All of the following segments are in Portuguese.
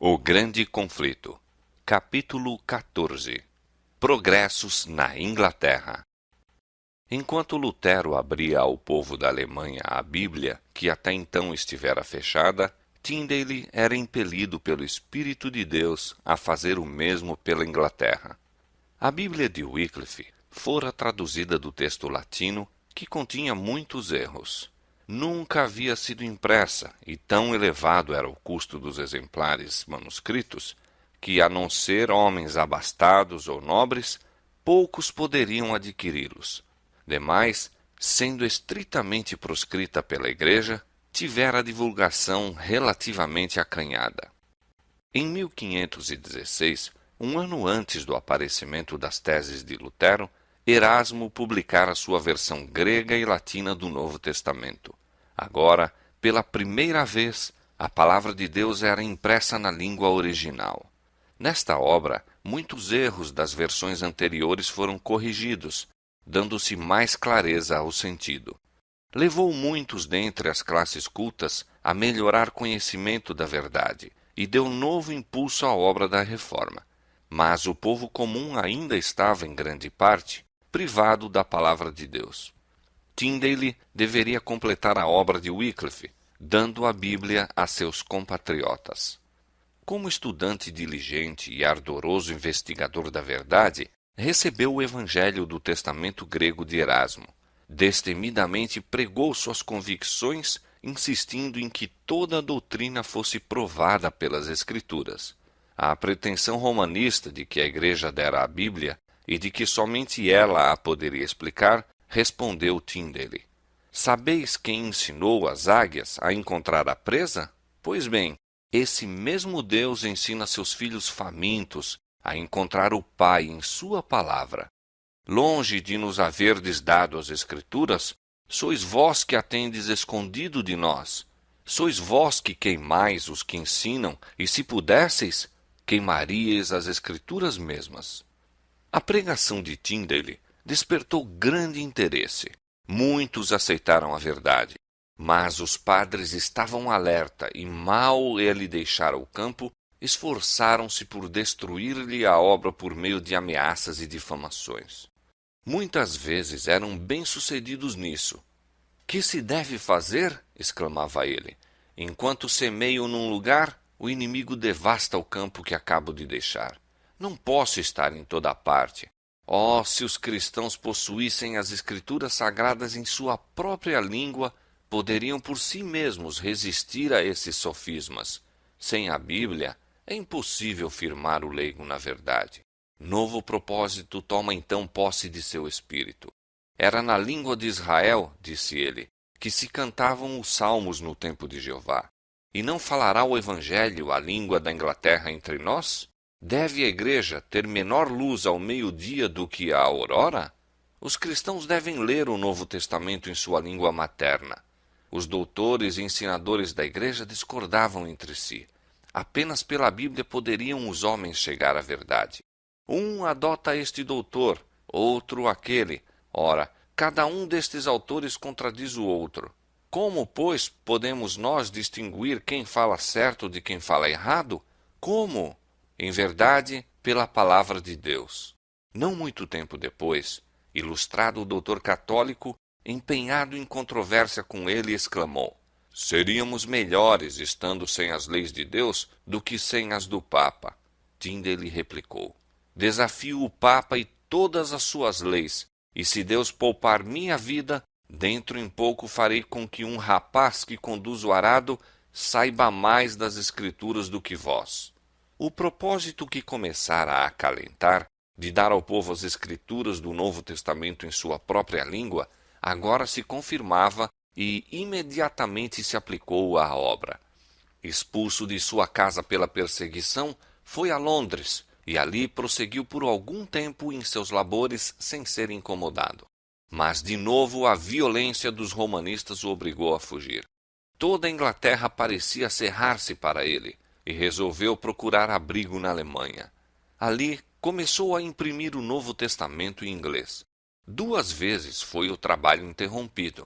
O Grande Conflito. Capítulo 14. Progressos na Inglaterra. Enquanto Lutero abria ao povo da Alemanha a Bíblia, que até então estivera fechada, Tyndale era impelido pelo Espírito de Deus a fazer o mesmo pela Inglaterra. A Bíblia de Wycliffe fora traduzida do texto latino, que continha muitos erros. Nunca havia sido impressa, e tão elevado era o custo dos exemplares manuscritos, que, a não ser homens abastados ou nobres, poucos poderiam adquiri-los. Demais, sendo estritamente proscrita pela Igreja, tivera a divulgação relativamente acanhada. Em 1516, um ano antes do aparecimento das teses de Lutero, Erasmo publicara sua versão grega e latina do Novo Testamento. Agora, pela primeira vez, a palavra de Deus era impressa na língua original. Nesta obra, muitos erros das versões anteriores foram corrigidos, dando-se mais clareza ao sentido. Levou muitos dentre as classes cultas a melhorar conhecimento da verdade e deu novo impulso à obra da reforma. Mas o povo comum ainda estava, em grande parte, privado da palavra de Deus. Tyndale deveria completar a obra de Wycliffe, dando a Bíblia a seus compatriotas. Como estudante diligente e ardoroso investigador da verdade, recebeu o Evangelho do Testamento grego de Erasmo. Destemidamente pregou suas convicções, insistindo em que toda a doutrina fosse provada pelas Escrituras. A pretensão romanista de que a Igreja dera a Bíblia e de que somente ela a poderia explicar, respondeu Tyndale: sabeis quem ensinou as águias a encontrar a presa? Pois bem, esse mesmo Deus ensina seus filhos famintos a encontrar o Pai em sua palavra. Longe de nos haverdes dado as Escrituras, sois vós que a tendes escondido de nós. Sois vós que queimais os que ensinam, e se pudesseis, queimaríeis as Escrituras mesmas. A pregação de Tyndale despertou grande interesse. Muitos aceitaram a verdade, mas os padres estavam alerta e, mal ele deixara o campo, esforçaram-se por destruir-lhe a obra por meio de ameaças e difamações. Muitas vezes eram bem-sucedidos nisso. Que se deve fazer? Exclamava ele. Enquanto semeio num lugar, o inimigo devasta o campo que acabo de deixar. Não posso estar em toda parte. Oh, se os cristãos possuíssem as Escrituras Sagradas em sua própria língua, poderiam por si mesmos resistir a esses sofismas. Sem a Bíblia, é impossível firmar o leigo na verdade. Novo propósito toma então posse de seu espírito. Era na língua de Israel, disse ele, que se cantavam os salmos no tempo de Jeová. E não falará o Evangelho a língua da Inglaterra entre nós? Deve a Igreja ter menor luz ao meio-dia do que à aurora? Os cristãos devem ler o Novo Testamento em sua língua materna. Os doutores e ensinadores da Igreja discordavam entre si. Apenas pela Bíblia poderiam os homens chegar à verdade. Um adota este doutor, outro aquele. Ora, cada um destes autores contradiz o outro. Como, pois, podemos nós distinguir quem fala certo de quem fala errado? Como? Em verdade, pela palavra de Deus. Não muito tempo depois, ilustrado doutor católico, empenhado em controvérsia com ele, exclamou: seríamos melhores estando sem as leis de Deus do que sem as do Papa. Tyndale replicou: desafio o Papa e todas as suas leis, e se Deus poupar minha vida, dentro em pouco farei com que um rapaz que conduz o arado saiba mais das Escrituras do que vós. O propósito que começara a acalentar, de dar ao povo as Escrituras do Novo Testamento em sua própria língua, agora se confirmava e imediatamente se aplicou à obra. Expulso de sua casa pela perseguição, foi a Londres e ali prosseguiu por algum tempo em seus labores sem ser incomodado. Mas de novo a violência dos romanistas o obrigou a fugir. Toda a Inglaterra parecia cerrar-se para ele, e resolveu procurar abrigo na Alemanha. Ali começou a imprimir o Novo Testamento em inglês. 2 vezes foi o trabalho interrompido,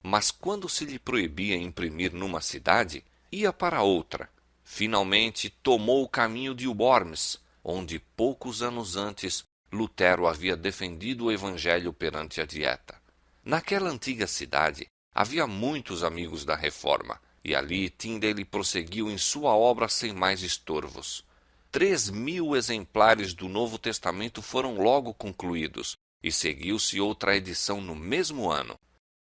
mas quando se lhe proibia imprimir numa cidade, ia para outra, finalmente tomou o caminho de Worms, onde poucos anos antes Lutero havia defendido o evangelho perante a Dieta. Naquela antiga cidade havia muitos amigos da Reforma, e ali Tyndale prosseguiu em sua obra sem mais estorvos. 3.000 exemplares do Novo Testamento foram logo concluídos, e seguiu-se outra edição no mesmo ano.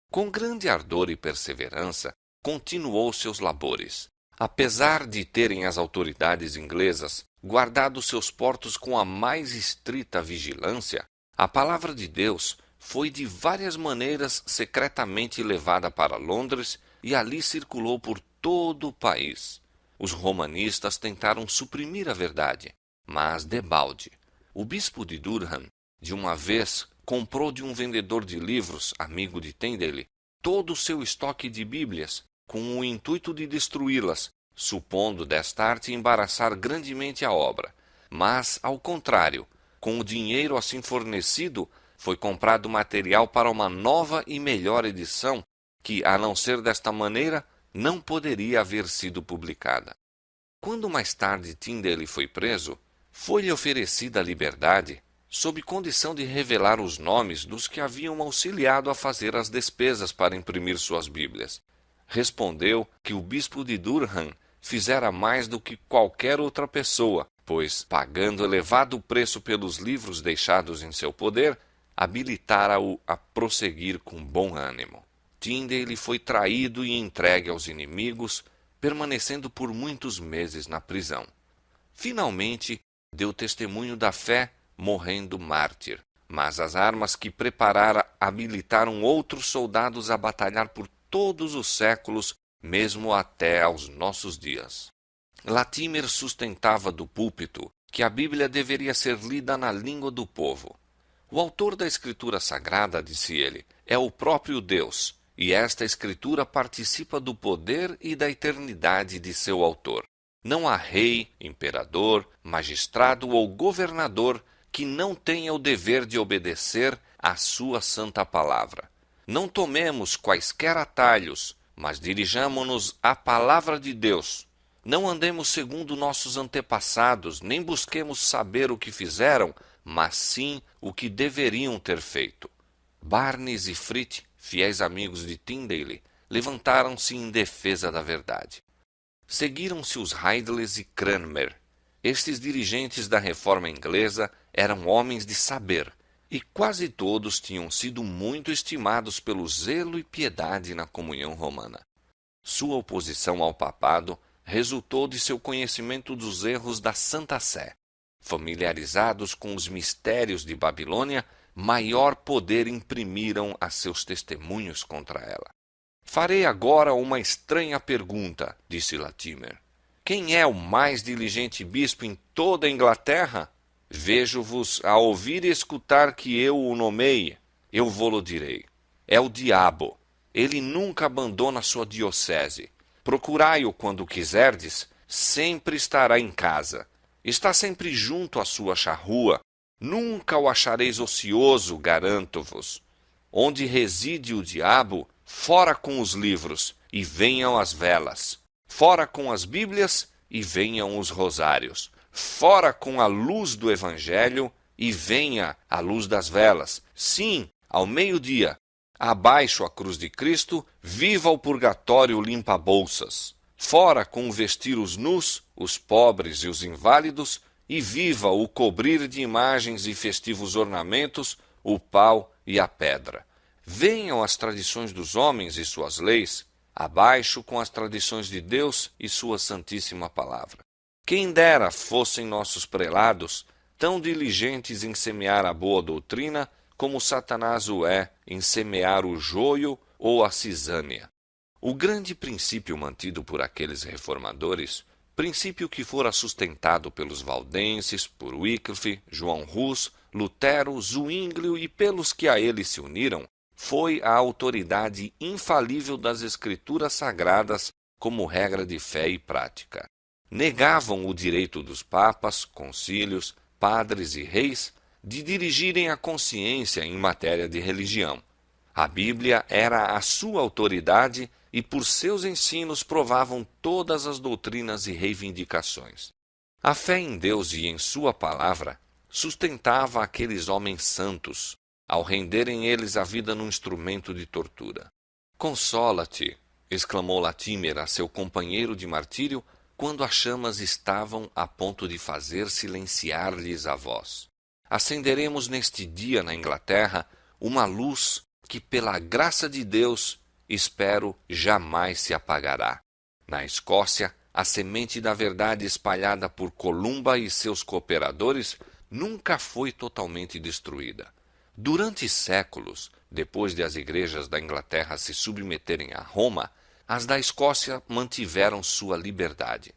Com grande ardor e perseverança, continuou seus labores. Apesar de terem as autoridades inglesas guardado seus portos com a mais estrita vigilância, a palavra de Deus foi de várias maneiras secretamente levada para Londres e ali circulou por todo o país. Os romanistas tentaram suprimir a verdade, mas debalde. O bispo de Durham, de uma vez, comprou de um vendedor de livros, amigo de Tyndale, todo o seu estoque de Bíblias, com o intuito de destruí-las, supondo desta arte embaraçar grandemente a obra. Mas, ao contrário, com o dinheiro assim fornecido, foi comprado material para uma nova e melhor edição, que, a não ser desta maneira, não poderia haver sido publicada. Quando mais tarde Tyndale foi preso, foi-lhe oferecida a liberdade, sob condição de revelar os nomes dos que haviam auxiliado a fazer as despesas para imprimir suas Bíblias. Respondeu que o bispo de Durham fizera mais do que qualquer outra pessoa, pois, pagando elevado preço pelos livros deixados em seu poder, habilitara-o a prosseguir com bom ânimo. Tyndale foi traído e entregue aos inimigos, permanecendo por muitos meses na prisão. Finalmente, deu testemunho da fé, morrendo mártir, mas as armas que preparara habilitaram outros soldados a batalhar por todos os séculos, mesmo até aos nossos dias. Latimer sustentava do púlpito que a Bíblia deveria ser lida na língua do povo. O autor da Escritura Sagrada, disse ele, é o próprio Deus, e esta Escritura participa do poder e da eternidade de seu autor. Não há rei, imperador, magistrado ou governador que não tenha o dever de obedecer à sua santa palavra. Não tomemos quaisquer atalhos, mas dirijamo-nos à palavra de Deus. Não andemos segundo nossos antepassados, nem busquemos saber o que fizeram, mas sim o que deveriam ter feito. Barnes e Fritz, fiéis amigos de Tyndale, levantaram-se em defesa da verdade. Seguiram-se os Ridleys e Cranmer. Estes dirigentes da reforma inglesa eram homens de saber, e quase todos tinham sido muito estimados pelo zelo e piedade na comunhão romana. Sua oposição ao papado resultou de seu conhecimento dos erros da Santa Sé. Familiarizados com os mistérios de Babilônia, maior poder imprimiram a seus testemunhos contra ela. Farei agora uma estranha pergunta, disse Latimer. Quem é o mais diligente bispo em toda a Inglaterra? Vejo-vos a ouvir e escutar que eu o nomeie. Eu vô-lo direi. É o diabo. Ele nunca abandona sua diocese. Procurai-o quando quiserdes, sempre estará em casa. Está sempre junto à sua charrua. Nunca o achareis ocioso, garanto-vos. Onde reside o diabo, fora com os livros, e venham as velas. Fora com as Bíblias, e venham os rosários. Fora com a luz do Evangelho, e venha a luz das velas. Sim, ao meio-dia. Abaixo a cruz de Cristo, viva o purgatório limpa-bolsas. Fora com vestir os nus, os pobres e os inválidos, e viva o cobrir de imagens e festivos ornamentos, o pau e a pedra. Venham as tradições dos homens e suas leis, abaixo com as tradições de Deus e sua santíssima palavra. Quem dera fossem nossos prelados tão diligentes em semear a boa doutrina, como Satanás o é em semear o joio ou a cisânia. O grande princípio mantido por aqueles reformadores, princípio que fora sustentado pelos valdenses, por Wycliffe, João Hus, Lutero, Zwinglio e pelos que a ele se uniram, foi a autoridade infalível das Escrituras Sagradas como regra de fé e prática. Negavam o direito dos papas, concílios, padres e reis de dirigirem a consciência em matéria de religião. A Bíblia era a sua autoridade e por seus ensinos provavam todas as doutrinas e reivindicações. A fé em Deus e em sua palavra sustentava aqueles homens santos, ao renderem eles a vida num instrumento de tortura. Consola-te, exclamou Latimer a seu companheiro de martírio, quando as chamas estavam a ponto de fazer silenciar-lhes a voz. Acenderemos neste dia na Inglaterra uma luz que, pela graça de Deus, espero jamais se apagará. Na Escócia, a semente da verdade espalhada por Columba e seus cooperadores nunca foi totalmente destruída. Durante séculos, depois de as igrejas da Inglaterra se submeterem a Roma, as da Escócia mantiveram sua liberdade.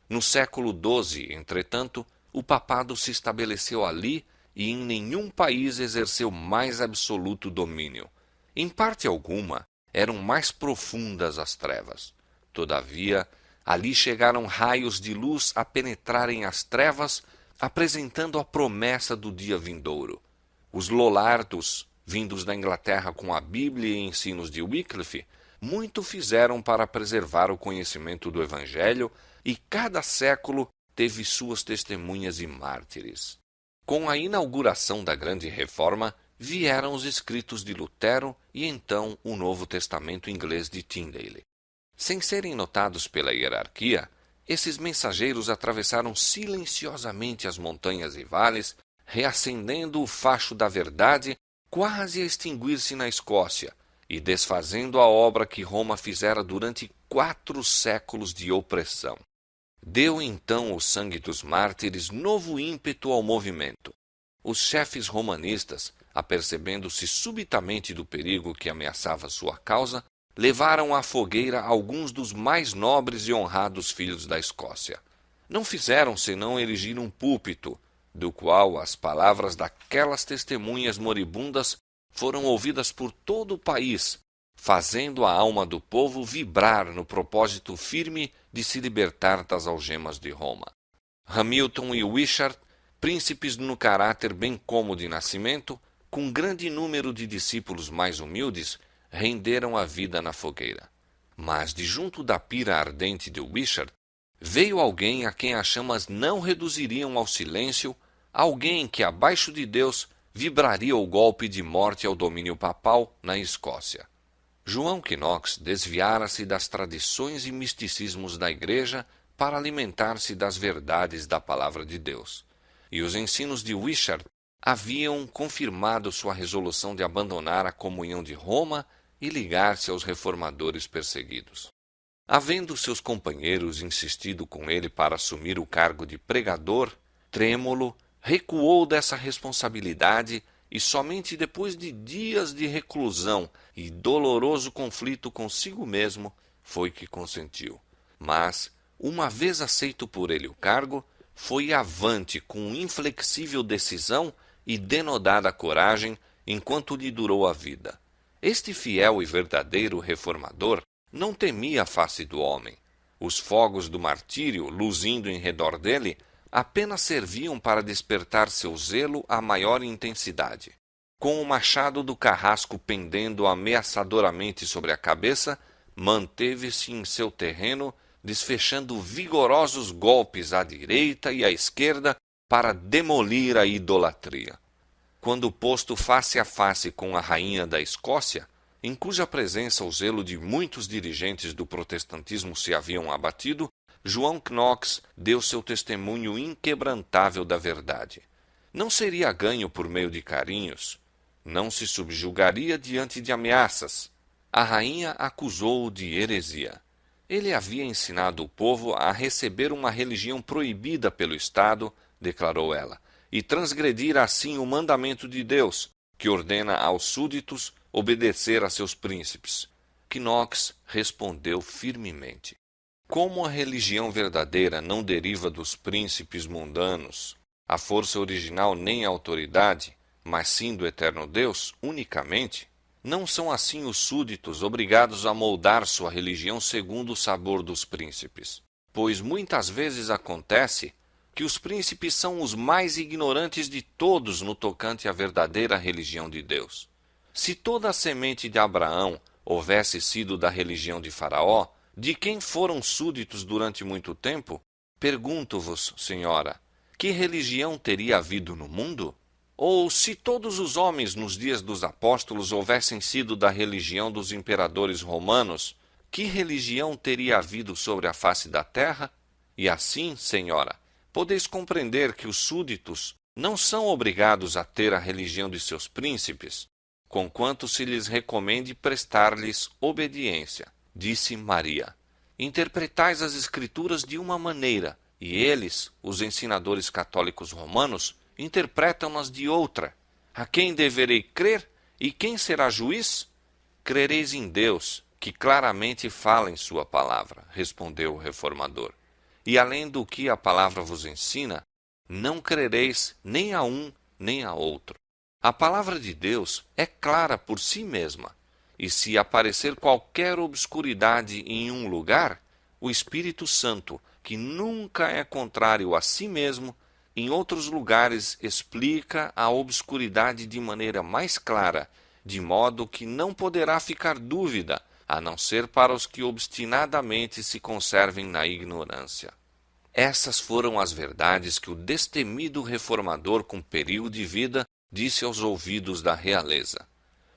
No século XII, entretanto, o papado se estabeleceu ali e em nenhum país exerceu mais absoluto domínio. Em parte alguma, eram mais profundas as trevas. Todavia, ali chegaram raios de luz a penetrarem as trevas, apresentando a promessa do dia vindouro. Os Lollardos, vindos da Inglaterra com a Bíblia e ensinos de Wycliffe, muito fizeram para preservar o conhecimento do Evangelho, e cada século teve suas testemunhas e mártires. Com a inauguração da Grande Reforma, vieram os escritos de Lutero e então o Novo Testamento inglês de Tyndale. Sem serem notados pela hierarquia, esses mensageiros atravessaram silenciosamente as montanhas e vales, reacendendo o facho da verdade quase a extinguir-se na Escócia e desfazendo a obra que Roma fizera durante 4 séculos de opressão. Deu então o sangue dos mártires novo ímpeto ao movimento. Os chefes romanistas, apercebendo-se subitamente do perigo que ameaçava sua causa, levaram à fogueira alguns dos mais nobres e honrados filhos da Escócia. Não fizeram senão erigir um púlpito, do qual as palavras daquelas testemunhas moribundas foram ouvidas por todo o país, fazendo a alma do povo vibrar no propósito firme de se libertar das algemas de Roma. Hamilton e Wishart, príncipes no caráter bem como de nascimento, com grande número de discípulos mais humildes, renderam a vida na fogueira. Mas de junto da pira ardente de Wishart, veio alguém a quem as chamas não reduziriam ao silêncio, alguém que, abaixo de Deus, vibraria o golpe de morte ao domínio papal na Escócia. João Knox desviara-se das tradições e misticismos da Igreja para alimentar-se das verdades da Palavra de Deus. E os ensinos de Wishart haviam confirmado sua resolução de abandonar a comunhão de Roma e ligar-se aos reformadores perseguidos. Havendo seus companheiros insistido com ele para assumir o cargo de pregador, trêmulo, recuou dessa responsabilidade e somente depois de dias de reclusão e doloroso conflito consigo mesmo foi que consentiu. Mas, uma vez aceito por ele o cargo, foi avante com inflexível decisão e denodada coragem enquanto lhe durou a vida. Este fiel e verdadeiro reformador não temia a face do homem. Os fogos do martírio, luzindo em redor dele, apenas serviam para despertar seu zelo a maior intensidade. Com o machado do carrasco pendendo ameaçadoramente sobre a cabeça, manteve-se em seu terreno, desfechando vigorosos golpes à direita e à esquerda para demolir a idolatria. Quando posto face a face com a rainha da Escócia, em cuja presença o zelo de muitos dirigentes do protestantismo se haviam abatido, João Knox deu seu testemunho inquebrantável da verdade. Não seria ganho por meio de carinhos, não se subjugaria diante de ameaças. A rainha acusou-o de heresia. Ele havia ensinado o povo a receber uma religião proibida pelo Estado, declarou ela, e transgredir assim o mandamento de Deus, que ordena aos súditos obedecer a seus príncipes. Knox respondeu firmemente: como a religião verdadeira não deriva dos príncipes mundanos, a força original nem a autoridade, mas sim do eterno Deus unicamente, não são assim os súditos obrigados a moldar sua religião segundo o sabor dos príncipes. Pois muitas vezes acontece que os príncipes são os mais ignorantes de todos no tocante à verdadeira religião de Deus. Se toda a semente de Abraão houvesse sido da religião de Faraó, de quem foram súditos durante muito tempo, pergunto-vos, senhora, que religião teria havido no mundo? Ou se todos os homens nos dias dos apóstolos houvessem sido da religião dos imperadores romanos, que religião teria havido sobre a face da terra? E assim, senhora, podeis compreender que os súditos não são obrigados a ter a religião de seus príncipes, conquanto se lhes recomende prestar-lhes obediência, disse Maria. Interpretais as Escrituras de uma maneira, e eles, os ensinadores católicos romanos, interpretam-nas de outra. A quem deverei crer? E quem será juiz? Crereis em Deus, que claramente fala em sua palavra, respondeu o reformador. E além do que a palavra vos ensina, não crereis nem a um nem a outro. A palavra de Deus é clara por si mesma, e se aparecer qualquer obscuridade em um lugar, o Espírito Santo, que nunca é contrário a si mesmo, em outros lugares explica a obscuridade de maneira mais clara, de modo que não poderá ficar dúvida, a não ser para os que obstinadamente se conservem na ignorância. Essas foram as verdades que o destemido reformador com perigo de vida disse aos ouvidos da realeza.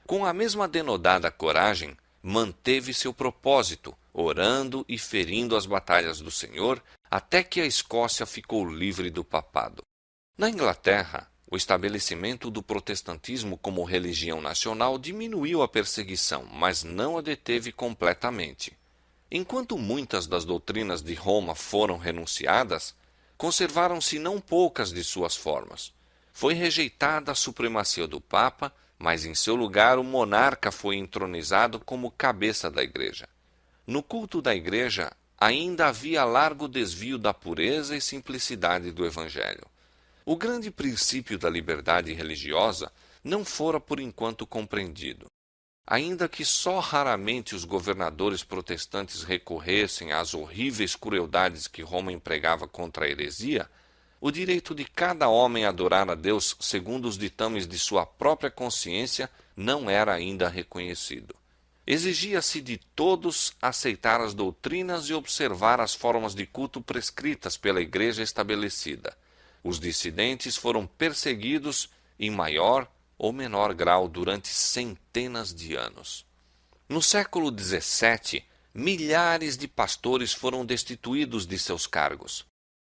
Com a mesma denodada coragem, manteve seu propósito, orando e ferindo as batalhas do Senhor, até que a Escócia ficou livre do papado. Na Inglaterra, o estabelecimento do protestantismo como religião nacional diminuiu a perseguição, mas não a deteve completamente. Enquanto muitas das doutrinas de Roma foram renunciadas, conservaram-se não poucas de suas formas. Foi rejeitada a supremacia do Papa, mas em seu lugar o monarca foi entronizado como cabeça da Igreja. No culto da Igreja, ainda havia largo desvio da pureza e simplicidade do Evangelho. O grande princípio da liberdade religiosa não fora por enquanto compreendido. Ainda que só raramente os governadores protestantes recorressem às horríveis crueldades que Roma empregava contra a heresia, o direito de cada homem a adorar a Deus segundo os ditames de sua própria consciência não era ainda reconhecido. Exigia-se de todos aceitar as doutrinas e observar as formas de culto prescritas pela Igreja estabelecida. Os dissidentes foram perseguidos em maior ou menor grau durante centenas de anos. No século XVII, milhares de pastores foram destituídos de seus cargos.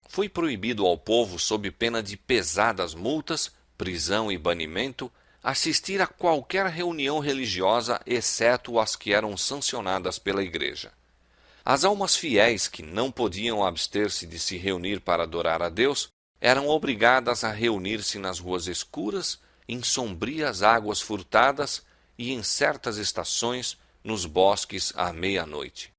Foi proibido ao povo, sob pena de pesadas multas, prisão e banimento, assistir a qualquer reunião religiosa, exceto as que eram sancionadas pela Igreja. As almas fiéis que não podiam abster-se de se reunir para adorar a Deus eram obrigadas a reunir-se nas ruas escuras, em sombrias águas furtadas e, em certas estações, nos bosques à meia-noite.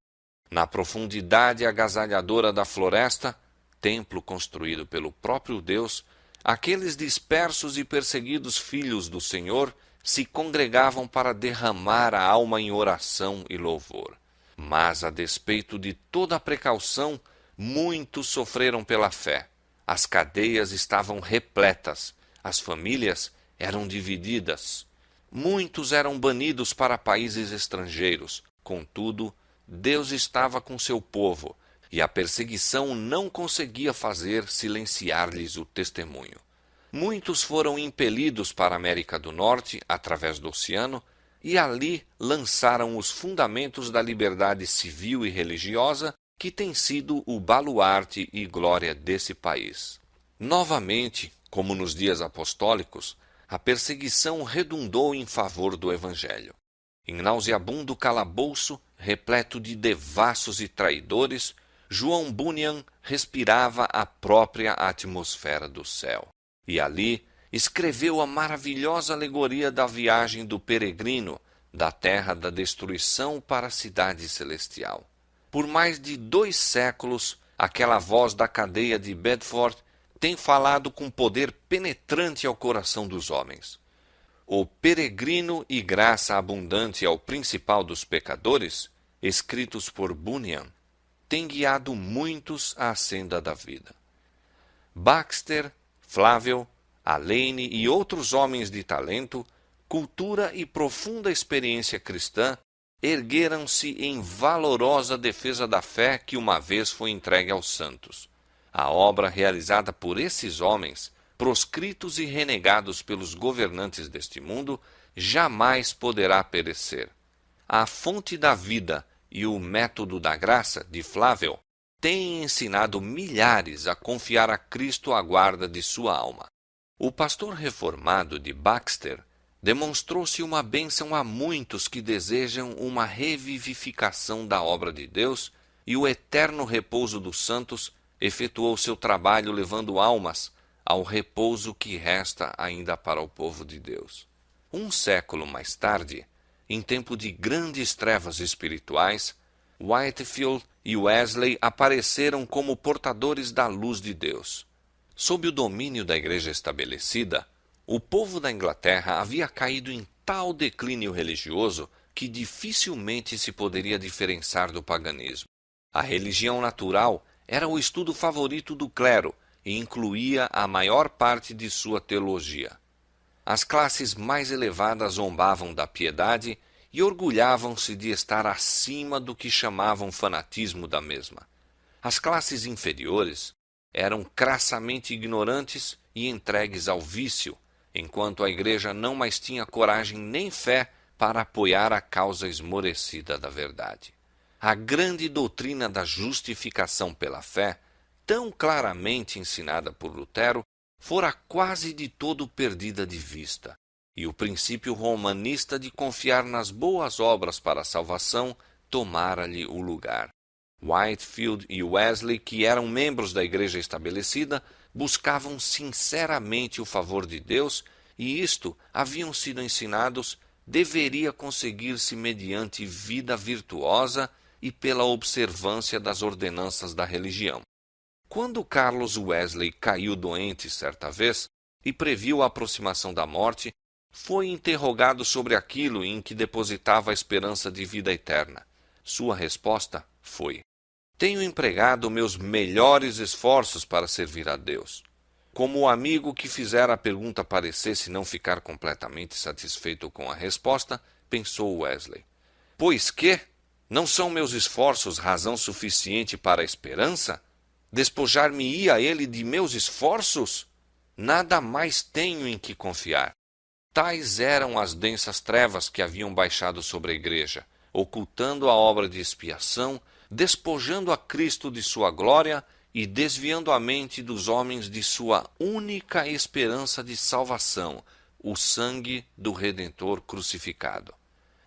Na profundidade agasalhadora da floresta, templo construído pelo próprio Deus, aqueles dispersos e perseguidos filhos do Senhor se congregavam para derramar a alma em oração e louvor. Mas, a despeito de toda a precaução, muitos sofreram pela fé. As cadeias estavam repletas, as famílias eram divididas. Muitos eram banidos para países estrangeiros. Contudo, Deus estava com seu povo, e a perseguição não conseguia fazer silenciar-lhes o testemunho. Muitos foram impelidos para a América do Norte, através do oceano, e ali lançaram os fundamentos da liberdade civil e religiosa, que tem sido o baluarte e glória desse país. Novamente, como nos dias apostólicos, a perseguição redundou em favor do Evangelho. Em nauseabundo calabouço, repleto de devassos e traidores, João Bunyan respirava a própria atmosfera do céu. E ali escreveu a maravilhosa alegoria da viagem do peregrino da terra da destruição para a cidade celestial. Por mais de 2 séculos, aquela voz da cadeia de Bedford tem falado com poder penetrante ao coração dos homens. O Peregrino e Graça Abundante ao Principal dos Pecadores, escritos por Bunyan, tem guiado muitos à senda da vida. Baxter, Flavel, Alane e outros homens de talento cultura e profunda experiência cristã ergueram-se em valorosa defesa da fé que uma vez foi entregue aos santos. A obra realizada por esses homens, proscritos e renegados pelos governantes deste mundo, jamais poderá perecer. A fonte da vida e o método da graça, de Flavel, têm ensinado milhares a confiar a Cristo a guarda de sua alma. O pastor reformado de Baxter demonstrou-se uma bênção a muitos que desejam uma revivificação da obra de Deus, e o eterno repouso dos santos efetuou seu trabalho levando almas ao repouso que resta ainda para o povo de Deus. Um século mais tarde, em tempo de grandes trevas espirituais, Whitefield e Wesley apareceram como portadores da luz de Deus. Sob o domínio da Igreja estabelecida, o povo da Inglaterra havia caído em tal declínio religioso que dificilmente se poderia diferenciar do paganismo. A religião natural era o estudo favorito do clero e incluía a maior parte de sua teologia. As classes mais elevadas zombavam da piedade e orgulhavam-se de estar acima do que chamavam fanatismo da mesma. As classes inferiores eram crassamente ignorantes e entregues ao vício, enquanto a Igreja não mais tinha coragem nem fé para apoiar a causa esmorecida da verdade. A grande doutrina da justificação pela fé, tão claramente ensinada por Lutero, fora quase de todo perdida de vista, e o princípio romanista de confiar nas boas obras para a salvação tomara-lhe o lugar. Whitefield e Wesley, que eram membros da Igreja estabelecida, buscavam sinceramente o favor de Deus, e isto, haviam sido ensinados, deveria conseguir-se mediante vida virtuosa e pela observância das ordenanças da religião. Quando Carlos Wesley caiu doente certa vez e previu a aproximação da morte, foi interrogado sobre aquilo em que depositava a esperança de vida eterna. Sua resposta foi: tenho empregado meus melhores esforços para servir a Deus. Como o amigo que fizera a pergunta parecesse não ficar completamente satisfeito com a resposta, pensou Wesley: pois que? Não são meus esforços razão suficiente para a esperança? Despojar-me-ia ele de meus esforços? Nada mais tenho em que confiar. Tais eram as densas trevas que haviam baixado sobre a Igreja, ocultando a obra de expiação, despojando a Cristo de sua glória e desviando a mente dos homens de sua única esperança de salvação, o sangue do Redentor crucificado.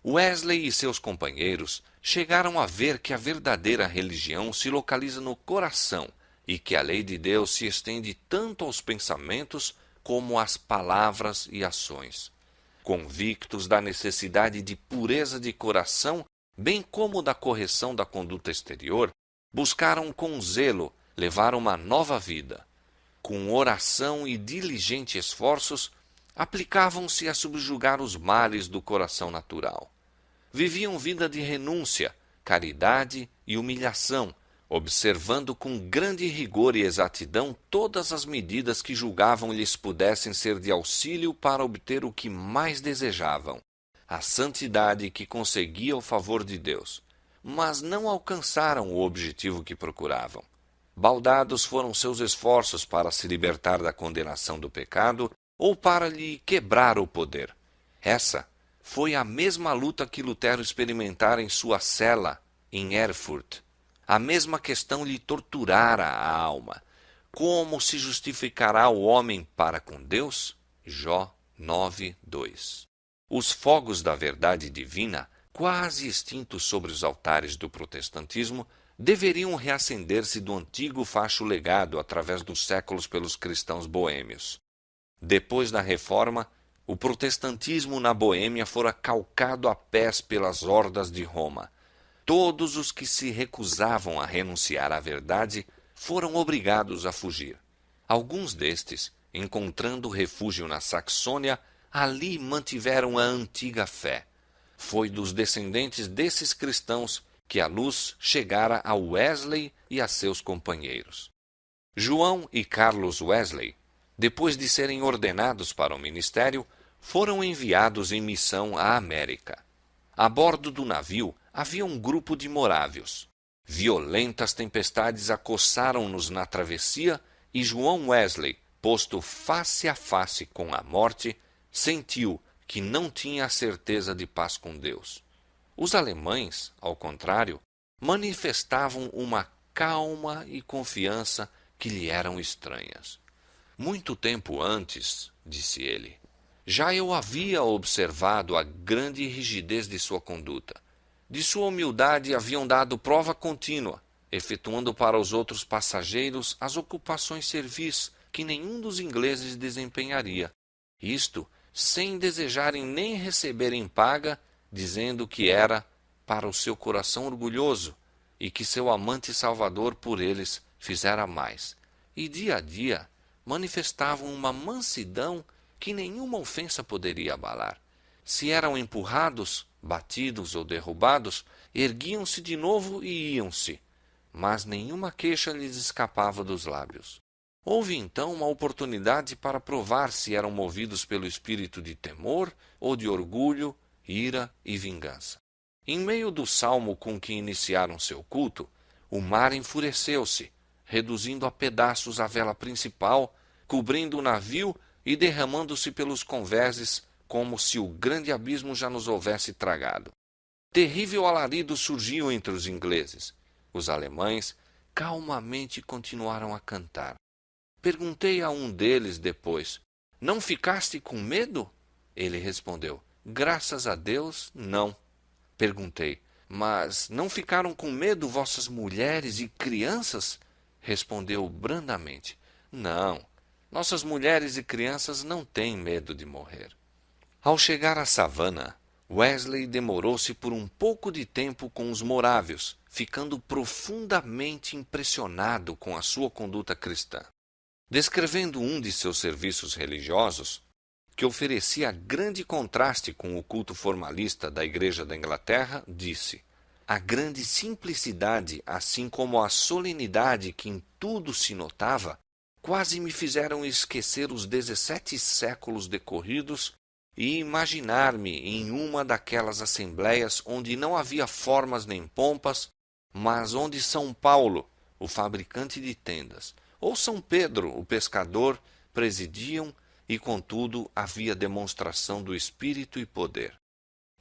Wesley e seus companheiros chegaram a ver que a verdadeira religião se localiza no coração e que a lei de Deus se estende tanto aos pensamentos como às palavras e ações. Convictos da necessidade de pureza de coração, bem como da correção da conduta exterior, buscaram com zelo levar uma nova vida. Com oração e diligentes esforços, aplicavam-se a subjugar os males do coração natural. Viviam vida de renúncia, caridade e humilhação, observando com grande rigor e exatidão todas as medidas que julgavam lhes pudessem ser de auxílio para obter o que mais desejavam, a santidade que conseguia o favor de Deus, mas não alcançaram o objetivo que procuravam. Baldados foram seus esforços para se libertar da condenação do pecado ou para lhe quebrar o poder. Essa foi a mesma luta que Lutero experimentara em sua cela em Erfurt. A mesma questão lhe torturara a alma. Como se justificará o homem para com Deus? Jó 9:2. Os fogos da verdade divina, quase extintos sobre os altares do protestantismo, deveriam reacender-se do antigo facho legado através dos séculos pelos cristãos boêmios. Depois da Reforma, o protestantismo na Boêmia fora calcado a pés pelas hordas de Roma. Todos os que se recusavam a renunciar à verdade foram obrigados a fugir. Alguns destes, encontrando refúgio na Saxônia, ali mantiveram a antiga fé. Foi dos descendentes desses cristãos que a luz chegara a Wesley e a seus companheiros. João e Carlos Wesley, depois de serem ordenados para o ministério, foram enviados em missão à América. A bordo do navio havia um grupo de morávios. Violentas tempestades acossaram-nos na travessia e João Wesley, posto face a face com a morte, sentiu que não tinha a certeza de paz com Deus. Os alemães, ao contrário, manifestavam uma calma e confiança que lhe eram estranhas. Muito tempo antes, disse ele, já eu havia observado a grande rigidez de sua conduta. De sua humildade haviam dado prova contínua, efetuando para os outros passageiros as ocupações servis que nenhum dos ingleses desempenharia. Isto sem desejarem nem receberem paga, dizendo que era para o seu coração orgulhoso e que seu amante salvador por eles fizera mais. E dia a dia manifestavam uma mansidão que nenhuma ofensa poderia abalar. Se eram empurrados, batidos ou derrubados, erguiam-se de novo e iam-se, mas nenhuma queixa lhes escapava dos lábios. Houve então uma oportunidade para provar se eram movidos pelo espírito de temor ou de orgulho, ira e vingança. Em meio do salmo com que iniciaram seu culto, o mar enfureceu-se, reduzindo a pedaços a vela principal, cobrindo o navio e derramando-se pelos convéses como se o grande abismo já nos houvesse tragado. Terrível alarido surgiu entre os ingleses. Os alemães calmamente continuaram a cantar. Perguntei a um deles depois, não ficaste com medo? Ele respondeu, graças a Deus, não. Perguntei, mas não ficaram com medo vossas mulheres e crianças? Respondeu brandamente, não, nossas mulheres e crianças não têm medo de morrer. Ao chegar à savana, Wesley demorou-se por um pouco de tempo com os morávios, ficando profundamente impressionado com a sua conduta cristã. Descrevendo um de seus serviços religiosos, que oferecia grande contraste com o culto formalista da Igreja da Inglaterra, disse: a grande simplicidade, assim como a solenidade que em tudo se notava, quase me fizeram esquecer os 17 séculos decorridos e imaginar-me em uma daquelas assembleias onde não havia formas nem pompas, mas onde São Paulo, o fabricante de tendas, ou São Pedro, o pescador, presidiam e, contudo, havia demonstração do espírito e poder.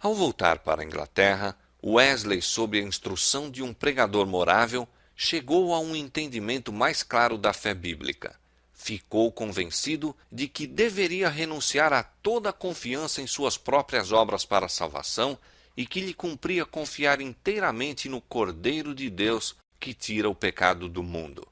Ao voltar para a Inglaterra, Wesley, sob a instrução de um pregador morável, chegou a um entendimento mais claro da fé bíblica. Ficou convencido de que deveria renunciar a toda a confiança em suas próprias obras para a salvação e que lhe cumpria confiar inteiramente no Cordeiro de Deus que tira o pecado do mundo.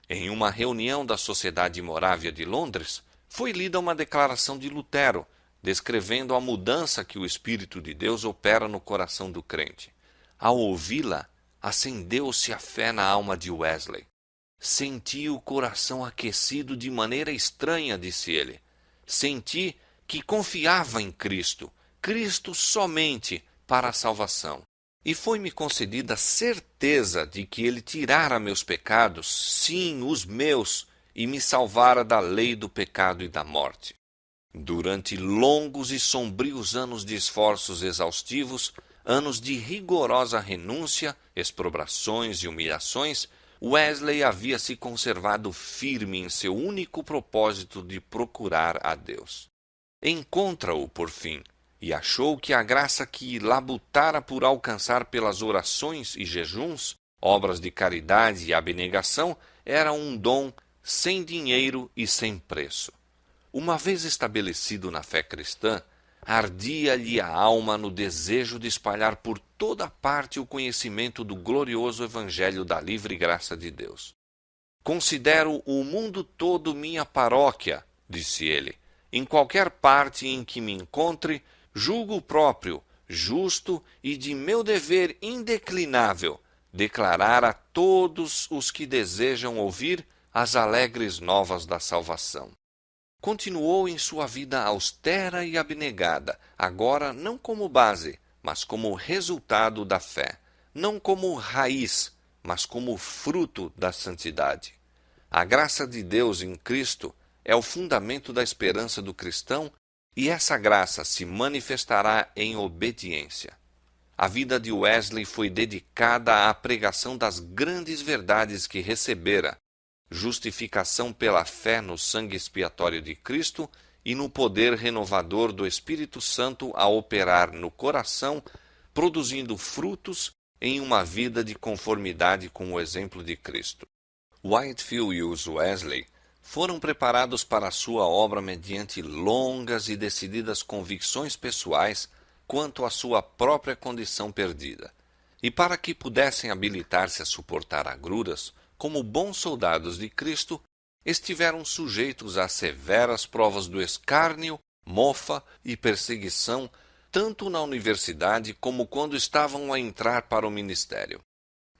Em uma reunião da Sociedade Morávia de Londres, foi lida uma declaração de Lutero, descrevendo a mudança que o Espírito de Deus opera no coração do crente. Ao ouvi-la, acendeu-se a fé na alma de Wesley. Senti o coração aquecido de maneira estranha, disse ele. Senti que confiava em Cristo, Cristo somente, para a salvação. E foi-me concedida a certeza de que ele tirara meus pecados, sim, os meus, e me salvara da lei do pecado e da morte. Durante longos e sombrios anos de esforços exaustivos, anos de rigorosa renúncia, exprobrações e humilhações, Wesley havia se conservado firme em seu único propósito de procurar a Deus. Encontra-o, por fim, e achou que a graça que labutara por alcançar pelas orações e jejuns, obras de caridade e abnegação, era um dom sem dinheiro e sem preço. Uma vez estabelecido na fé cristã, ardia-lhe a alma no desejo de espalhar por toda parte o conhecimento do glorioso Evangelho da livre graça de Deus. Considero o mundo todo minha paróquia, disse ele. Em qualquer parte em que me encontre, julgo próprio, justo e de meu dever indeclinável declarar a todos os que desejam ouvir as alegres novas da salvação. Continuou em sua vida austera e abnegada, agora não como base, mas como resultado da fé, não como raiz, mas como fruto da santidade. A graça de Deus em Cristo é o fundamento da esperança do cristão E essa graça se manifestará em obediência. A vida de Wesley foi dedicada à pregação das grandes verdades que recebera: justificação pela fé no sangue expiatório de Cristo e no poder renovador do Espírito Santo a operar no coração, produzindo frutos em uma vida de conformidade com o exemplo de Cristo. Whitefield e os Wesley foram preparados para a sua obra mediante longas e decididas convicções pessoais quanto à sua própria condição perdida. E para que pudessem habilitar-se a suportar agruras, como bons soldados de Cristo, estiveram sujeitos a severas provas do escárnio, mofa e perseguição, tanto na universidade como quando estavam a entrar para o ministério.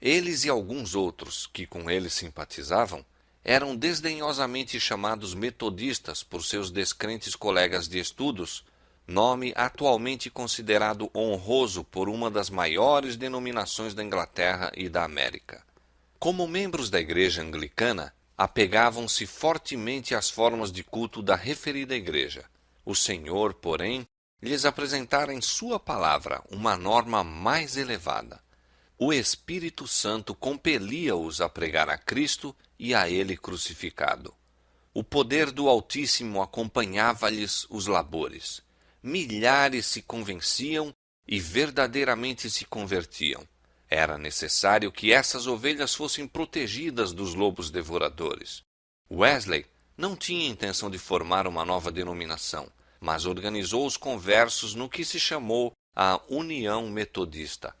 Eles e alguns outros que com eles simpatizavam eram desdenhosamente chamados metodistas por seus descrentes colegas de estudos, nome atualmente considerado honroso por uma das maiores denominações da Inglaterra e da América. Como membros da Igreja Anglicana, apegavam-se fortemente às formas de culto da referida igreja. O Senhor, porém, lhes apresentara em sua palavra uma norma mais elevada. O Espírito Santo compelia-os a pregar a Cristo e a Ele crucificado. O poder do Altíssimo acompanhava-lhes os labores. Milhares se convenciam e verdadeiramente se convertiam. Era necessário que essas ovelhas fossem protegidas dos lobos devoradores. Wesley não tinha intenção de formar uma nova denominação, mas organizou os conversos no que se chamou a União Metodista.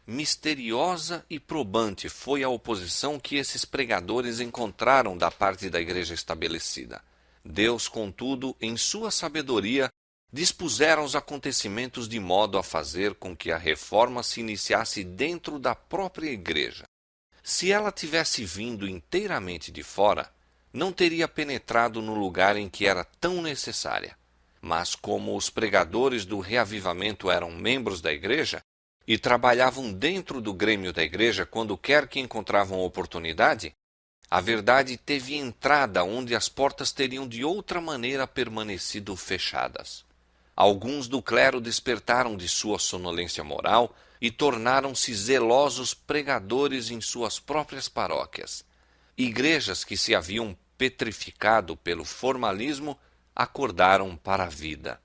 Misteriosa e probante foi a oposição que esses pregadores encontraram da parte da igreja estabelecida. Deus, contudo, em sua sabedoria, dispusera os acontecimentos de modo a fazer com que a reforma se iniciasse dentro da própria igreja. Se ela tivesse vindo inteiramente de fora, não teria penetrado no lugar em que era tão necessária. Mas como os pregadores do reavivamento eram membros da igreja e trabalhavam dentro do grêmio da igreja quando quer que encontravam oportunidade, a verdade teve entrada onde as portas teriam de outra maneira permanecido fechadas. Alguns do clero despertaram de sua sonolência moral e tornaram-se zelosos pregadores em suas próprias paróquias. Igrejas que se haviam petrificado pelo formalismo acordaram para a vida.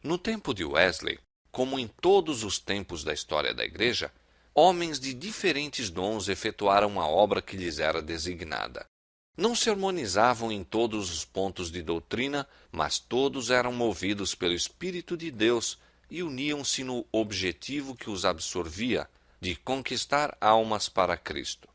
No tempo de Wesley, como em todos os tempos da história da igreja, homens de diferentes dons efetuaram a obra que lhes era designada. Não sermonizavam em todos os pontos de doutrina, mas todos eram movidos pelo Espírito de Deus e uniam-se no objetivo que os absorvia, de conquistar almas para Cristo.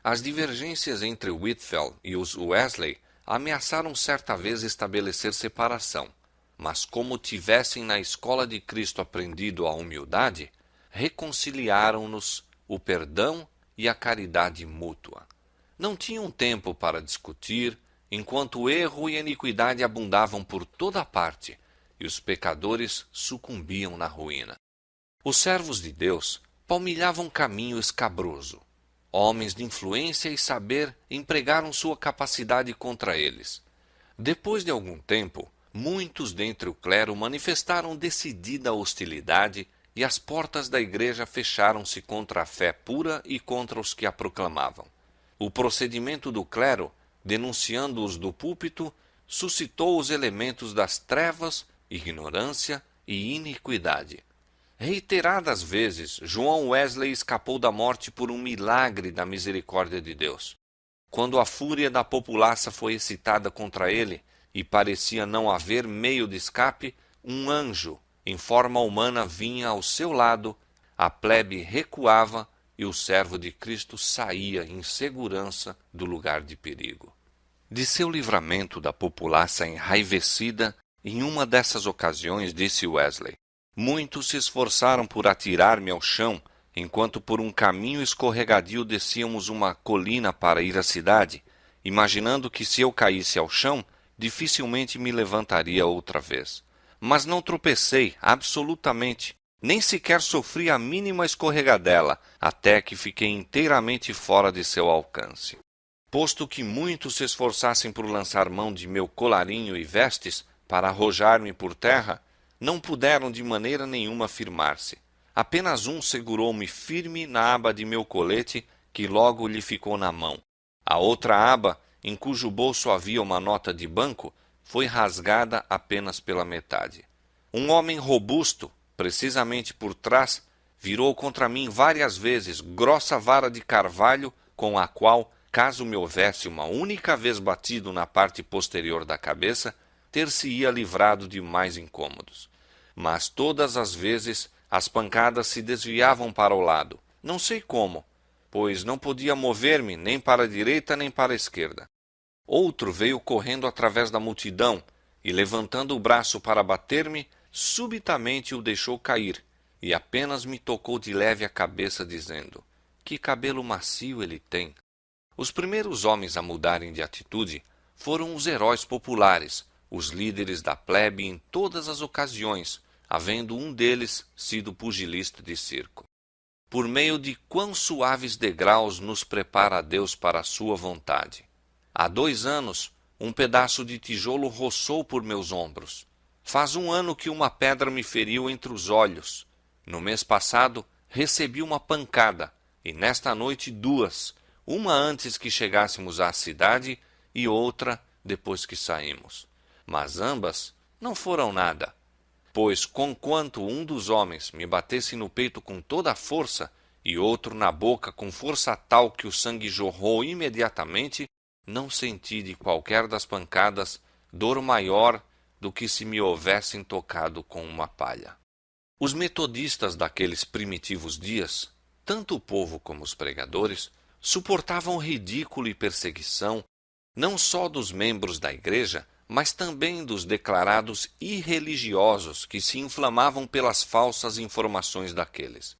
As divergências entre Whitefield e os Wesley ameaçaram certa vez estabelecer separação, mas como tivessem na escola de Cristo aprendido a humildade, reconciliaram-nos o perdão e a caridade mútua. Não tinham tempo para discutir, enquanto o erro e a iniquidade abundavam por toda parte, e os pecadores sucumbiam na ruína. Os servos de Deus palmilhavam caminho escabroso. Homens de influência e saber empregaram sua capacidade contra eles. Depois de algum tempo, muitos dentre o clero manifestaram decidida hostilidade e as portas da igreja fecharam-se contra a fé pura e contra os que a proclamavam. O procedimento do clero, denunciando-os do púlpito, suscitou os elementos das trevas, ignorância e iniquidade. Reiteradas vezes, João Wesley escapou da morte por um milagre da misericórdia de Deus. Quando a fúria da populaça foi excitada contra ele e parecia não haver meio de escape, um anjo, em forma humana, vinha ao seu lado, a plebe recuava e o servo de Cristo saía em segurança do lugar de perigo. De seu livramento da populaça enraivecida, em uma dessas ocasiões disse Wesley: muitos se esforçaram por atirar-me ao chão, enquanto por um caminho escorregadio descíamos uma colina para ir à cidade, imaginando que se eu caísse ao chão, dificilmente me levantaria outra vez. Mas não tropecei, absolutamente, nem sequer sofri a mínima escorregadela, até que fiquei inteiramente fora de seu alcance. Posto que muitos se esforçassem por lançar mão de meu colarinho e vestes, para arrojar-me por terra, não puderam de maneira nenhuma firmar-se. Apenas um segurou-me firme na aba de meu colete, que logo lhe ficou na mão. A outra aba, em cujo bolso havia uma nota de banco, foi rasgada apenas pela metade. Um homem robusto, precisamente por trás, virou contra mim várias vezes grossa vara de carvalho, com a qual, caso me houvesse uma única vez batido na parte posterior da cabeça, ter-se-ia livrado de mais incômodos. Mas todas as vezes as pancadas se desviavam para o lado, não sei como, pois não podia mover-me nem para a direita nem para a esquerda. Outro veio correndo através da multidão e, levantando o braço para bater-me, subitamente o deixou cair e apenas me tocou de leve a cabeça, dizendo: "Que cabelo macio ele tem!" Os primeiros homens a mudarem de atitude foram os heróis populares, os líderes da plebe em todas as ocasiões, havendo um deles sido pugilista de circo. Por meio de quão suaves degraus nos prepara Deus para a sua vontade. Há 2 anos, um pedaço de tijolo roçou por meus ombros. Faz 1 ano que uma pedra me feriu entre os olhos. No mês passado, recebi uma pancada, e nesta noite 2, uma antes que chegássemos à cidade e outra depois que saímos. Mas ambas não foram nada, pois conquanto um dos homens me batesse no peito com toda a força e outro na boca com força tal que o sangue jorrou imediatamente, não senti de qualquer das pancadas dor maior do que se me houvessem tocado com uma palha. Os metodistas daqueles primitivos dias, tanto o povo como os pregadores, suportavam ridículo e perseguição, não só dos membros da igreja, mas também dos declarados irreligiosos que se inflamavam pelas falsas informações daqueles.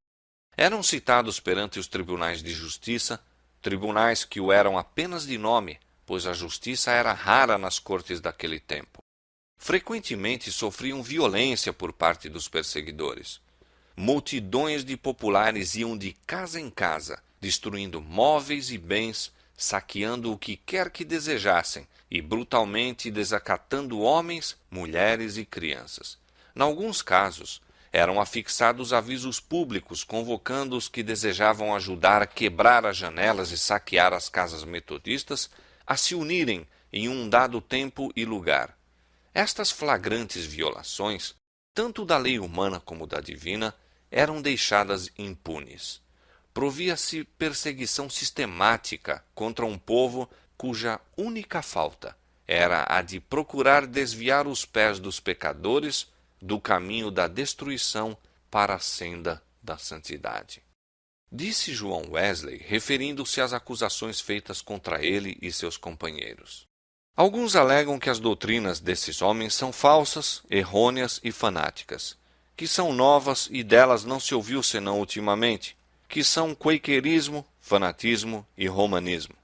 Eram citados perante os tribunais de justiça, tribunais que o eram apenas de nome, pois a justiça era rara nas cortes daquele tempo. Frequentemente sofriam violência por parte dos perseguidores. Multidões de populares iam de casa em casa, destruindo móveis e bens, saqueando o que quer que desejassem e brutalmente desacatando homens, mulheres e crianças. Em alguns casos, eram afixados avisos públicos convocando os que desejavam ajudar a quebrar as janelas e saquear as casas metodistas a se unirem em um dado tempo e lugar. Estas flagrantes violações, tanto da lei humana como da divina, eram deixadas impunes. Provia-se perseguição sistemática contra um povo cuja única falta era a de procurar desviar os pés dos pecadores do caminho da destruição para a senda da santidade. Disse João Wesley, referindo-se às acusações feitas contra ele e seus companheiros: "Alguns alegam que as doutrinas desses homens são falsas, errôneas e fanáticas, que são novas e delas não se ouviu senão ultimamente, que são quakerismo, fanatismo e romanismo."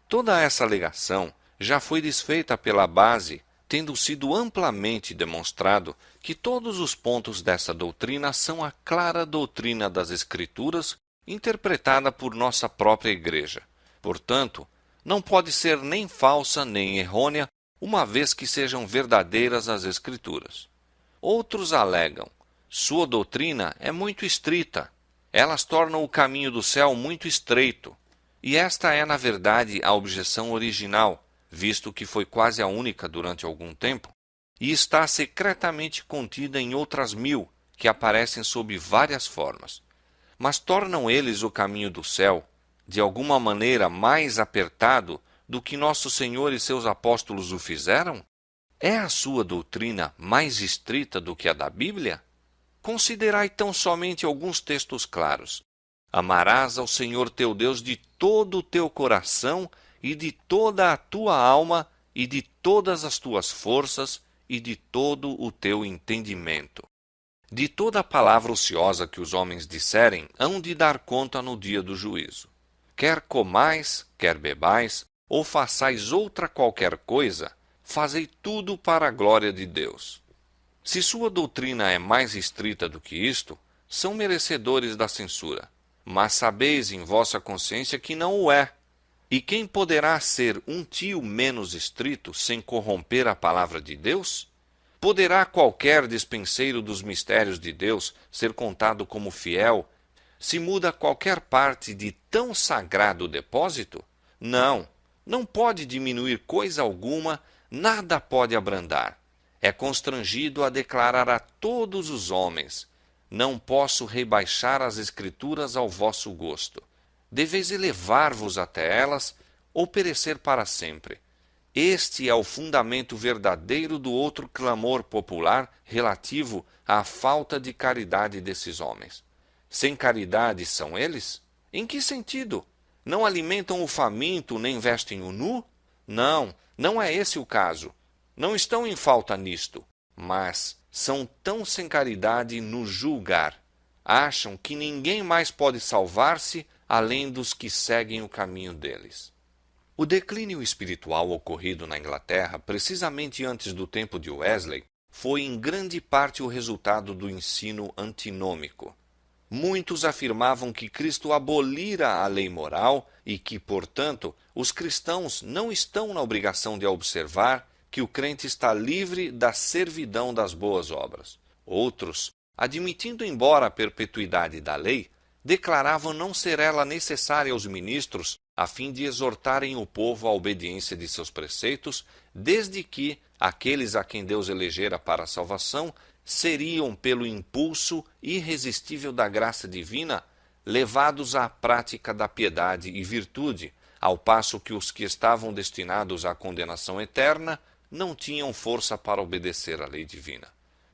Toda essa alegação já foi desfeita pela base, tendo sido amplamente demonstrado que todos os pontos dessa doutrina são a clara doutrina das Escrituras, interpretada por nossa própria Igreja. Portanto, não pode ser nem falsa nem errônea, uma vez que sejam verdadeiras as Escrituras. Outros alegam: sua doutrina é muito estrita, elas tornam o caminho do céu muito estreito. E esta é, na verdade, a objeção original, visto que foi quase a única durante algum tempo, e está secretamente contida em outras 1000, que aparecem sob várias formas. Mas tornam eles o caminho do céu, de alguma maneira, mais apertado do que nosso Senhor e seus apóstolos o fizeram? É a sua doutrina mais estrita do que a da Bíblia? Considerai tão somente alguns textos claros. Amarás ao Senhor teu Deus de todo o teu coração e de toda a tua alma e de todas as tuas forças e de todo o teu entendimento. De toda a palavra ociosa que os homens disserem, hão de dar conta no dia do juízo. Quer comais, quer bebais, ou façais outra qualquer coisa, fazei tudo para a glória de Deus. Se sua doutrina é mais estrita do que isto, são merecedores da censura. Mas sabeis em vossa consciência que não o é. E quem poderá ser um tio menos estrito sem corromper a palavra de Deus? Poderá qualquer despenseiro dos mistérios de Deus ser contado como fiel se muda qualquer parte de tão sagrado depósito? Não, não pode diminuir coisa alguma, nada pode abrandar. É constrangido a declarar a todos os homens: não posso rebaixar as Escrituras ao vosso gosto. Deveis elevar-vos até elas, ou perecer para sempre. Este é o fundamento verdadeiro do outro clamor popular relativo à falta de caridade desses homens. Sem caridade são eles? Em que sentido? Não alimentam o faminto nem vestem o nu? Não, não é esse o caso. Não estão em falta nisto, mas são tão sem caridade no julgar. Acham que ninguém mais pode salvar-se além dos que seguem o caminho deles. O declínio espiritual ocorrido na Inglaterra, precisamente antes do tempo de Wesley, foi em grande parte o resultado do ensino antinômico. Muitos afirmavam que Cristo abolira a lei moral e que, portanto, os cristãos não estão na obrigação de observar que o crente está livre da servidão das boas obras. Outros, admitindo embora a perpetuidade da lei, declaravam não ser ela necessária aos ministros a fim de exortarem o povo à obediência de seus preceitos, desde que aqueles a quem Deus elegera para a salvação seriam, pelo impulso irresistível da graça divina, levados à prática da piedade e virtude, ao passo que os que estavam destinados à condenação eterna não tinham força para obedecer à lei divina.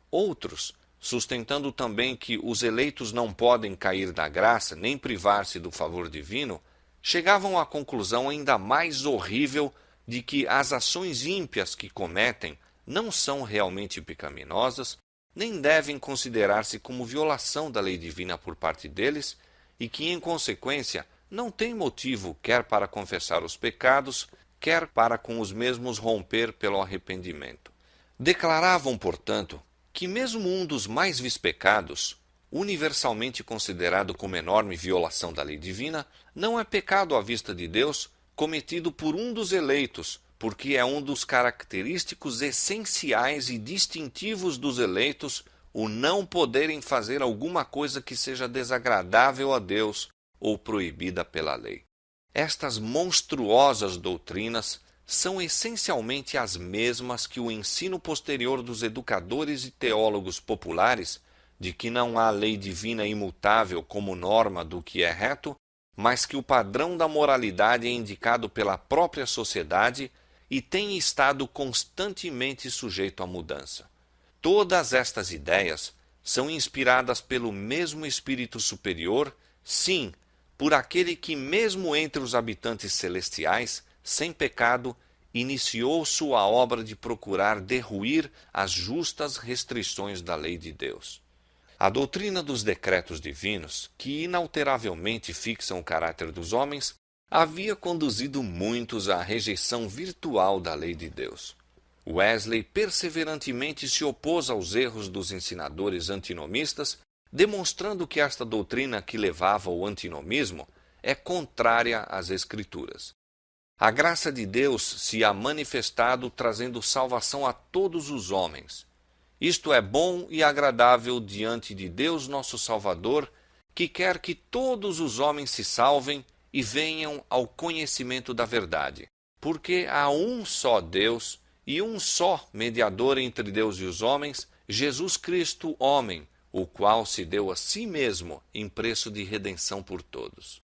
Outros, sustentando também que os eleitos não podem cair da graça nem privar-se do favor divino, chegavam à conclusão ainda mais horrível de que as ações ímpias que cometem não são realmente pecaminosas, nem devem considerar-se como violação da lei divina por parte deles, e que, em consequência, não têm motivo quer para confessar os pecados, quer para com os mesmos romper pelo arrependimento. Declaravam, portanto, que mesmo um dos mais vis pecados, universalmente considerado como enorme violação da lei divina, não é pecado à vista de Deus cometido por um dos eleitos, porque é um dos característicos essenciais e distintivos dos eleitos o não poderem fazer alguma coisa que seja desagradável a Deus ou proibida pela lei. Estas monstruosas doutrinas são essencialmente as mesmas que o ensino posterior dos educadores e teólogos populares, de que não há lei divina imutável como norma do que é reto, mas que o padrão da moralidade é indicado pela própria sociedade e tem estado constantemente sujeito à mudança. Todas estas ideias são inspiradas pelo mesmo Espírito Superior, sim, por aquele que, mesmo entre os habitantes celestiais, sem pecado, iniciou sua obra de procurar derruir as justas restrições da lei de Deus. A doutrina dos decretos divinos, que inalteravelmente fixam o caráter dos homens, havia conduzido muitos à rejeição virtual da lei de Deus. Wesley perseverantemente se opôs aos erros dos ensinadores antinomistas, demonstrando que esta doutrina que levava ao antinomismo é contrária às Escrituras. A graça de Deus se há manifestado trazendo salvação a todos os homens. Isto é bom e agradável diante de Deus nosso Salvador, que quer que todos os homens se salvem e venham ao conhecimento da verdade, porque há um só Deus e um só mediador entre Deus e os homens, Jesus Cristo, homem, o qual se deu a si mesmo em preço de redenção por todos.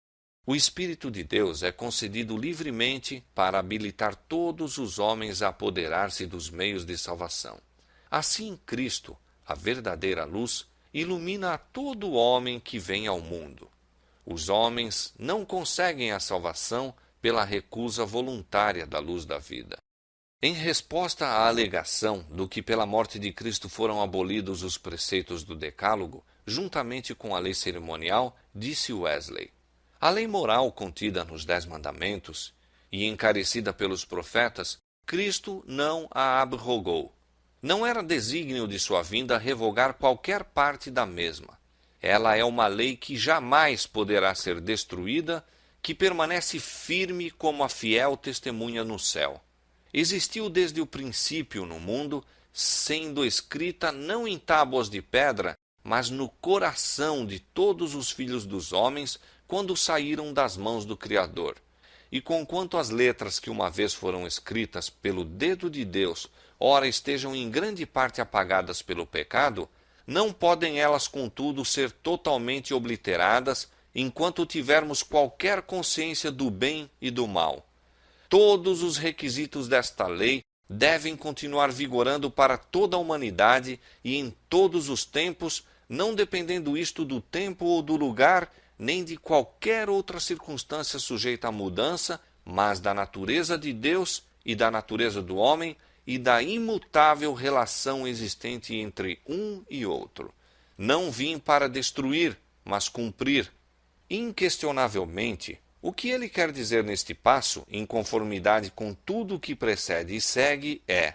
O Espírito de Deus é concedido livremente para habilitar todos os homens a apoderar-se dos meios de salvação. Assim, Cristo, a verdadeira luz, ilumina a todo homem que vem ao mundo. Os homens não conseguem a salvação pela recusa voluntária da luz da vida. Em resposta à alegação do que pela morte de Cristo foram abolidos os preceitos do Decálogo, juntamente com a lei cerimonial, disse Wesley: a lei moral contida nos 10 mandamentos e encarecida pelos profetas, Cristo não a abrogou. Não era desígnio de sua vinda revogar qualquer parte da mesma. Ela é uma lei que jamais poderá ser destruída, que permanece firme como a fiel testemunha no céu. Existiu desde o princípio no mundo, sendo escrita não em tábuas de pedra, mas no coração de todos os filhos dos homens, quando saíram das mãos do Criador. E conquanto as letras que uma vez foram escritas pelo dedo de Deus, ora estejam em grande parte apagadas pelo pecado, não podem elas, contudo, ser totalmente obliteradas, enquanto tivermos qualquer consciência do bem e do mal. Todos os requisitos desta lei devem continuar vigorando para toda a humanidade e em todos os tempos, não dependendo isto do tempo ou do lugar, nem de qualquer outra circunstância sujeita à mudança, mas da natureza de Deus e da natureza do homem e da imutável relação existente entre um e outro. Não vim para destruir, mas cumprir. Inquestionavelmente, o que ele quer dizer neste passo, em conformidade com tudo o que precede e segue, é: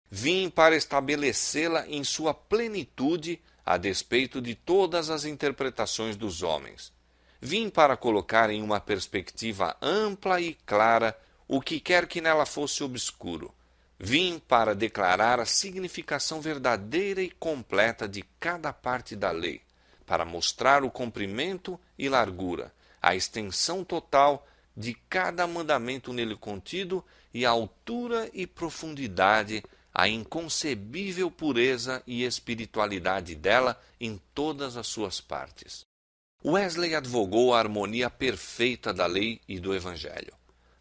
vim para estabelecê-la em sua plenitude, a despeito de todas as interpretações dos homens. Vim para colocar em uma perspectiva ampla e clara o que quer que nela fosse obscuro. Vim para declarar a significação verdadeira e completa de cada parte da lei, para mostrar o comprimento e largura, a extensão total de cada mandamento nele contido e a altura e profundidade, a inconcebível pureza e espiritualidade dela em todas as suas partes. Wesley advogou a harmonia perfeita da lei e do Evangelho.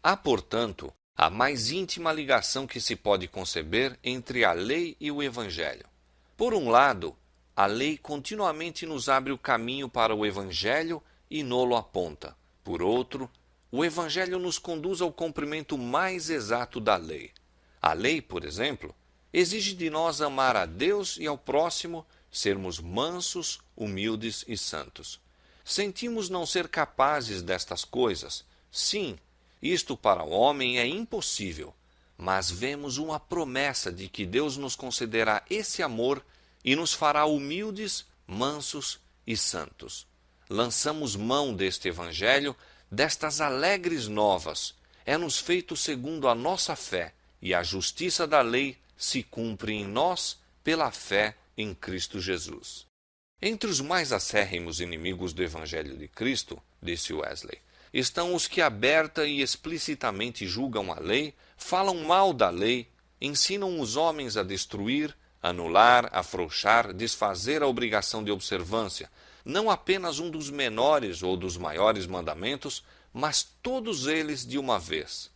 Há, portanto, a mais íntima ligação que se pode conceber entre a lei e o Evangelho. Por um lado, a lei continuamente nos abre o caminho para o Evangelho e nolo aponta. Por outro, o Evangelho nos conduz ao cumprimento mais exato da lei. A lei, por exemplo, exige de nós amar a Deus e ao próximo, sermos mansos, humildes e santos. Sentimos não ser capazes destas coisas. Sim, isto para o homem é impossível, mas vemos uma promessa de que Deus nos concederá esse amor e nos fará humildes, mansos e santos. Lançamos mão deste Evangelho, destas alegres novas. É-nos feito segundo a nossa fé, e a justiça da lei se cumpre em nós pela fé em Cristo Jesus. Entre os mais acérrimos inimigos do Evangelho de Cristo, disse Wesley, estão os que aberta e explicitamente julgam a lei, falam mal da lei, ensinam os homens a destruir, anular, afrouxar, desfazer a obrigação de observância, não apenas um dos menores ou dos maiores mandamentos, mas todos eles de uma vez.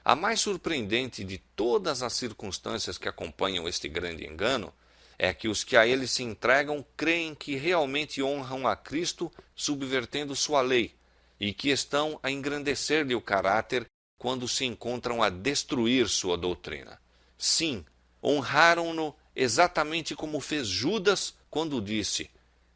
A mais surpreendente de todas as circunstâncias que acompanham este grande engano é que os que a ele se entregam creem que realmente honram a Cristo subvertendo sua lei e que estão a engrandecer-lhe o caráter quando se encontram a destruir sua doutrina. Sim, honraram-no exatamente como fez Judas quando disse: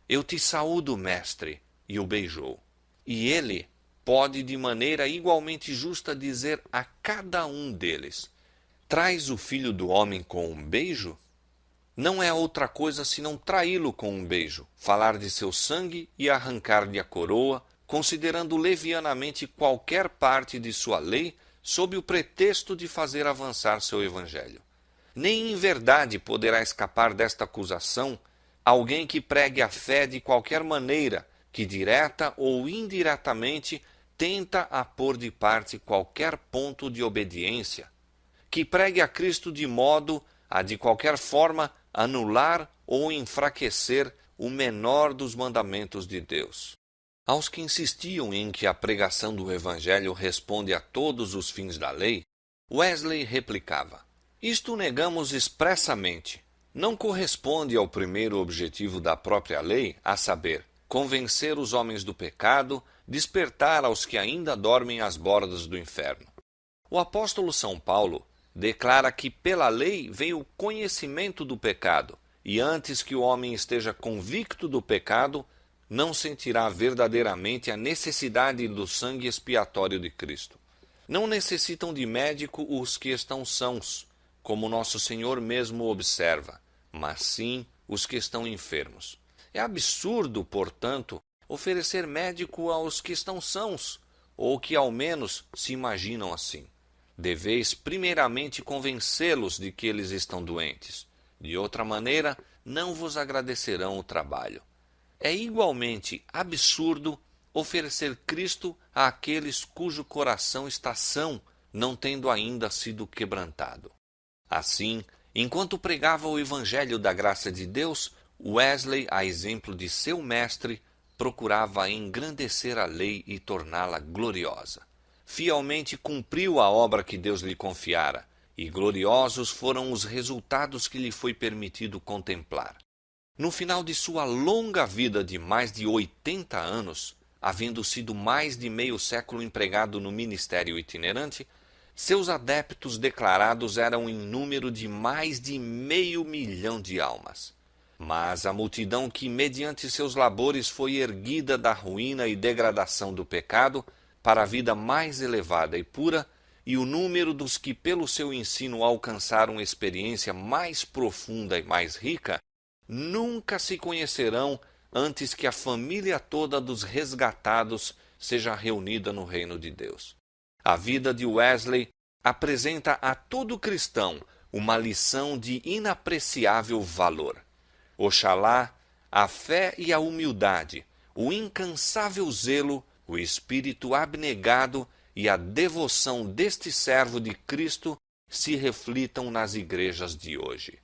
"Eu te saúdo, mestre", e o beijou. E ele pode de maneira igualmente justa dizer a cada um deles: "Traz o Filho do Homem com um beijo?" Não é outra coisa senão traí-lo com um beijo, falar de seu sangue e arrancar-lhe a coroa, considerando levianamente qualquer parte de sua lei sob o pretexto de fazer avançar seu evangelho. Nem em verdade poderá escapar desta acusação alguém que pregue a fé de qualquer maneira, que direta ou indiretamente tenta a pôr de parte qualquer ponto de obediência, que pregue a Cristo de modo a de qualquer forma anular ou enfraquecer o menor dos mandamentos de Deus. Aos que insistiam em que a pregação do Evangelho responde a todos os fins da lei, Wesley replicava: "Isto negamos expressamente. Não corresponde ao primeiro objetivo da própria lei, a saber, convencer os homens do pecado, despertar aos que ainda dormem às bordas do inferno. O apóstolo São Paulo declara que pela lei vem o conhecimento do pecado, e antes que o homem esteja convicto do pecado, não sentirá verdadeiramente a necessidade do sangue expiatório de Cristo. Não necessitam de médico os que estão sãos, como nosso Senhor mesmo observa, mas sim os que estão enfermos. É absurdo, portanto, oferecer médico aos que estão sãos, ou que ao menos se imaginam assim. Deveis primeiramente convencê-los de que eles estão doentes. De outra maneira, não vos agradecerão o trabalho. É igualmente absurdo oferecer Cristo àqueles cujo coração está são, não tendo ainda sido quebrantado. Assim, enquanto pregava o Evangelho da graça de Deus, Wesley, a exemplo de seu mestre, procurava engrandecer a lei e torná-la gloriosa. Fielmente cumpriu a obra que Deus lhe confiara, e gloriosos foram os resultados que lhe foi permitido contemplar. No final de sua longa vida de mais de 80 anos, havendo sido mais de meio século empregado no ministério itinerante, seus adeptos declarados eram em número de mais de 500 mil de almas. Mas a multidão que, mediante seus labores, foi erguida da ruína e degradação do pecado para a vida mais elevada e pura, e o número dos que pelo seu ensino alcançaram experiência mais profunda e mais rica, nunca se conhecerão antes que a família toda dos resgatados seja reunida no reino de Deus. A vida de Wesley apresenta a todo cristão uma lição de inapreciável valor. Oxalá a fé e a humildade, o incansável zelo, o espírito abnegado e a devoção deste servo de Cristo se reflitam nas igrejas de hoje.